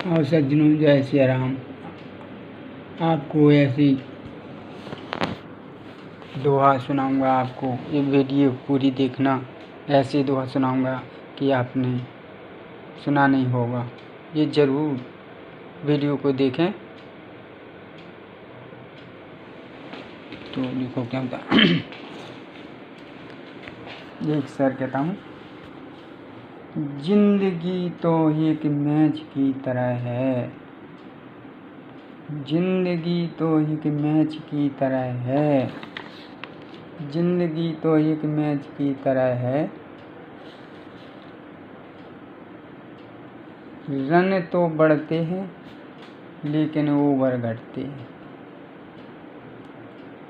और सज्जनों, जय सिया राम। आपको ऐसी दोहा सुनाऊंगा। आपको ये वीडियो पूरी देखना। ऐसी दोहा सुनाऊंगा कि आपने सुना नहीं होगा। ये ज़रूर वीडियो को देखें। तो देखो क्या होता है। एक सर कहता हूँ, जिंदगी तो एक मैच की तरह है, जिंदगी तो एक मैच की तरह है, जिंदगी तो एक मैच की तरह है। रन तो बढ़ते हैं लेकिन ओवर घटते हैं।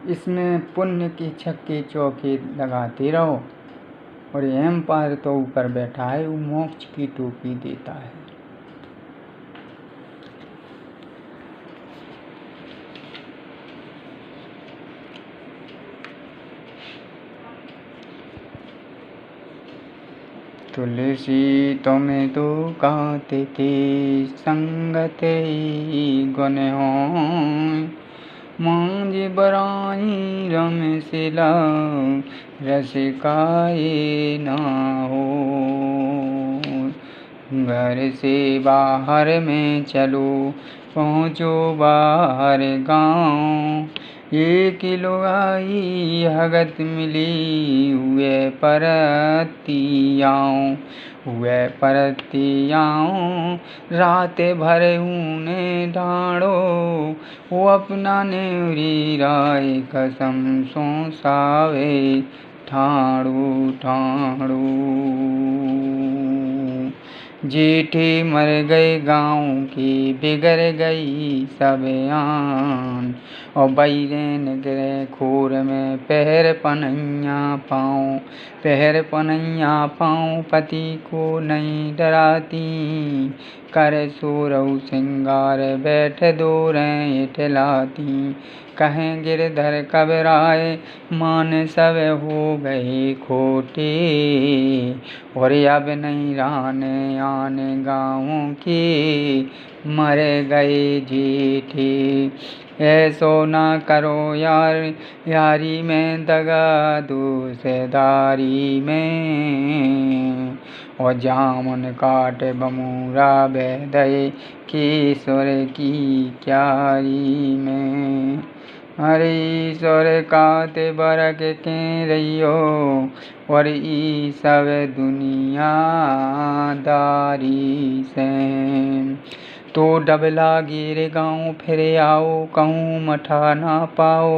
इसमें पुण्य के छक्के चौके लगाते रहो, और एम्पायर तो ऊपर बैठा है, वो मोक्ष की टोपी देता है। तुलसी तुम्हें तो कहते थे संगत गुण हो, मांझ बराई रम सिला रसिकाए ना हो। घर से बाहर में चलो, पहुँचो बाहर गाँव। एक लुगाई हगत मिली हुए परतियाँ, हुए परतियाँ। रात भर ऊने ढाड़ो, वो अपना नेवरी राय कसम सोसावे ठाड़ो ठाड़ो। जेठे मर गए गाँव की, बिगड़ गई सब आन। और बैरन गिरे खोर में, पहर पनैया पाँव, पहर पनैया पाँव। पति को नहीं डराती, कर सोरऊ सिंगार, बैठ दोरें इठलाती। कहें गिरधर कबराए, मान सब हो गए खोटे। और अब नहीं रहने आने गाँवों के, मर गए जेठे। ऐसो ना करो यार, यारी में दगा दूसदारी में। और जामुन काट बमूरा बहदे, केसर की क्यारी में। अरे ईश्वर काते बरक के रहियो, और ई सब दुनियादारी से। तो डबला गिर गाँव फिर आओ, कहूँ मठा ना पाओ।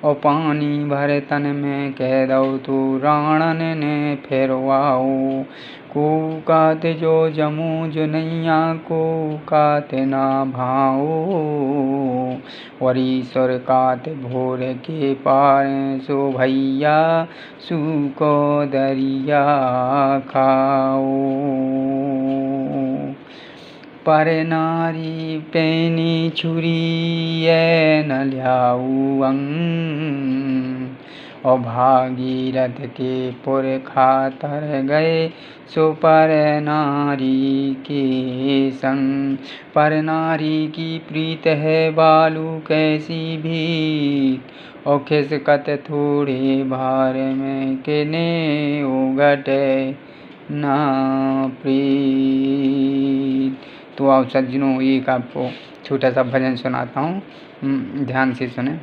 और पानी भर तन में कह दो, तो राणन ने फिरवाओ। को कात जो जमू जो नैया, को कात ना भाओ। और ईश्वर कात भोर के पार, सो भैया सूको दरिया खाओ। पर नारी पैनी छुरी न ल्याऊ अंग। और भागीरथ के पुर खातर गए, सो पर नारी के संग। पर नारी की प्रीत है बालू कैसी भी, और खिसकत थोड़े भार में किने उगटे ना प्रीत। तो आओ सज्जनों, एक आपको छोटा सा भजन सुनाता हूँ, ध्यान से सुने।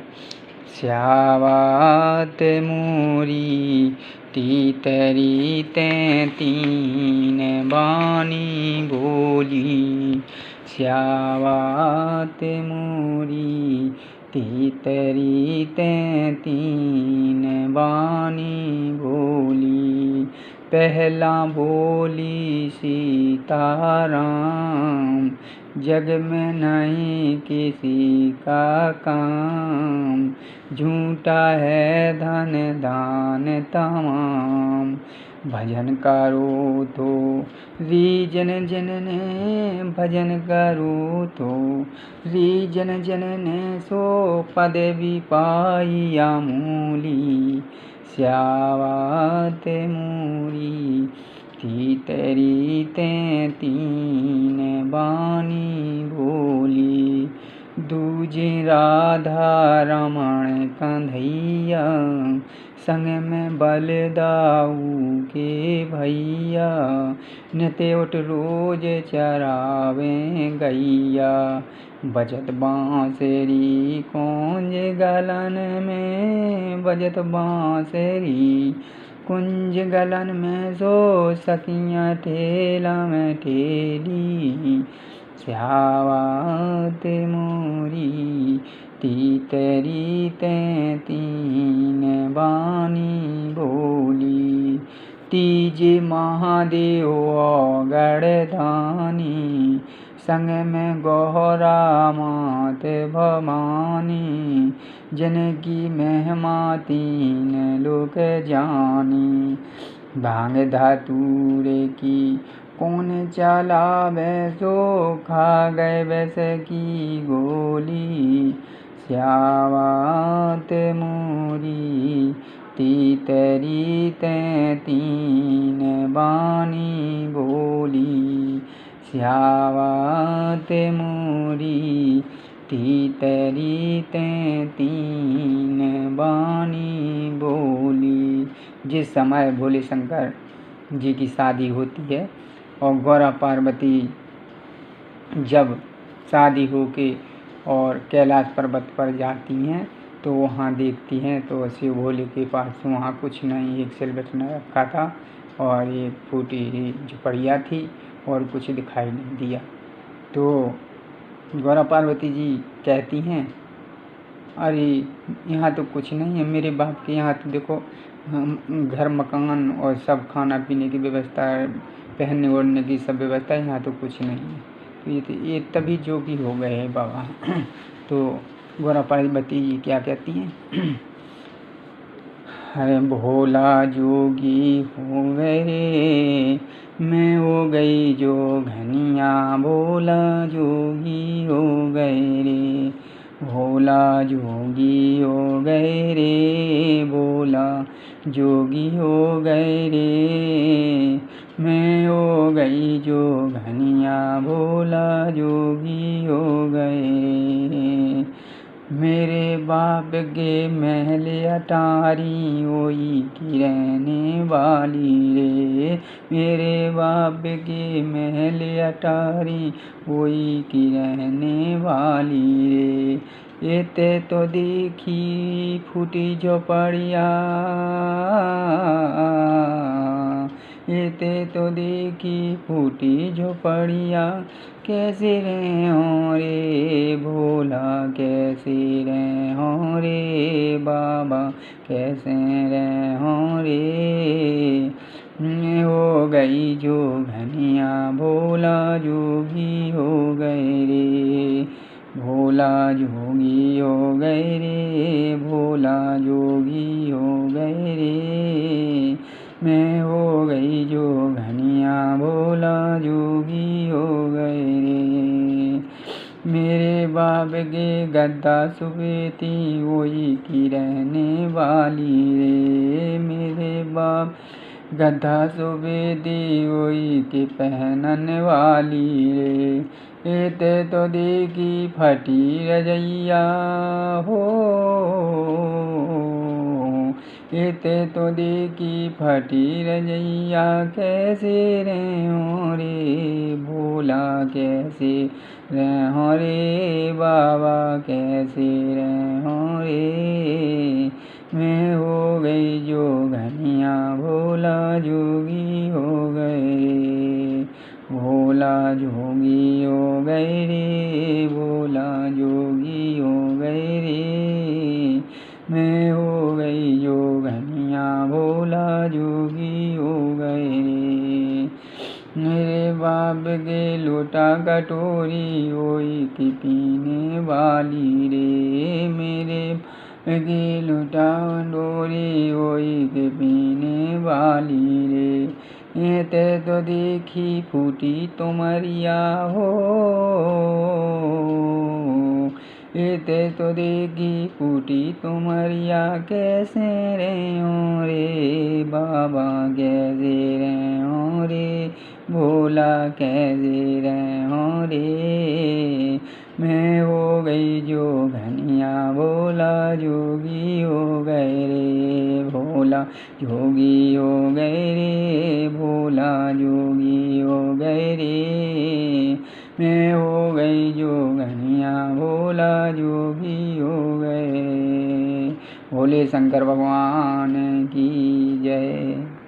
स्यावत मोरी तीतरी तैतीन बानी बोली। स्यावत मोरी तीतरी तैतीन बानी बोली। पहला बोली सीताराम, जग में नहीं किसी का काम। झूठा है धन दान तमाम, भजन करो तो रीजन जनने। भजन करो तो रीजन जनने, सो पदवी पाई मूली। स्यावत मोरी थी तेरी तैतीन बानी बोली। दूजे राधा रमण कंधैया, संग में बलदाऊ के भैया। नित उठ रोज चरावे गैया, बजत बांसुरी कुंज गलन में, बजत बांसुरी कुंज गलन में। सो सखियाँ ठेला में ठेली, स्यावत मोरी तीतरी तैतीन बानी बोली। तीजे महादेव गढ़धानी, संग में गौरा मात भवानी। जिनकी महिमा तीन लोक जानी, भांग धतूरे की कौन चलावे। सो खा गए विष की गोली, स्यावत मोरी तीतरी तैतीन बानी बोली। स्यावत मोरी तीतरी तैतीन बानी बोली। जिस समय भोले शंकर जी की शादी होती है और गौरा पार्वती जब शादी होके और कैलाश पर्वत पर जाती हैं तो वहाँ देखती हैं तो शिव भोले के पास वहाँ कुछ नहीं, एक सिलबटना रखा था और एक फूटी झुपड़िया थी और कुछ दिखाई नहीं दिया। तो गौरा पार्वती जी कहती हैं, अरे यहाँ तो कुछ नहीं है, मेरे बाप के यहाँ तो देखो घर मकान और सब खाना पीने की व्यवस्था, पहनने ओढ़ने की सब व्यवस्था, यहाँ तो कुछ नहीं है। तो ये तभी जोगी हो गए हैं बाबा। तो गौरा पार्वती जी क्या कहती हैं, अरे भोला जोगी हो गए रे, मैं हो गई जो घनिया। भोला जोगी हो गए रे, भोला जोगी हो गए रे, भोला जोगी हो गए रे। मैं हो गई जो घनिया, भोला जोगी हो गए रे। मेरे बाप के महल अटारी, ओई की रहने वाली रे। मेरे बाप के महल अटारी, ओई की रहने वाली रे। एते तो देखी फूटी झोपड़िया, एते तो देखी फूटी झोपड़िया। कैसे रहो रे भोला, कैसे रहो रे बाबा, कैसे रहो रे। मैं हो गई जो घनिया, भोला जोगी हो गए रे, भोला जोगी हो गए रे, भोला जोगी हो गए रे। मैं हो गई जो घनिया, भोला जोगी हो गए रे। मेरे बाप के गद्दा सुबेती, वही की रहने वाली रे। मेरे बाप गद्दा सुबेती, वही के पहनन वाली रे। एते तो देखी फटी रजैया हो, एते तो देखी फटी रजैया। कैसे रहो रे भोला, कैसे रहो रे बाबा, कैसे रहो रे। मैं हो गई जो घनिया, भोला जोगी हो गए रे, भोला जोगी हो गए रे, भोला जोगी हो गए रे। मैं हो गई जो घनिया, भोला जोगी हो गए रे। मेरे बाप के लोटा कटोरी, ओई की पीने वाली रे। मेरे के लोटा कटोरी, ओई के पीने वाली रे। एते तो देखी फूटी तुमरिया हो, एते तो देखी फूटी तुमरिया, कैसे रे ओ रे बाबा कैसे रे ओ रे, भोला कैसे रे ओ रे। मैं हो गई जोगनिया, भोला जोगी हो गए रे, भोला जोगी हो गए रे, भोला जोगी हो गए रे। मैं हो गई जोगनिया, भोला जोगी हो गए रे। भोले शंकर भगवान की जय।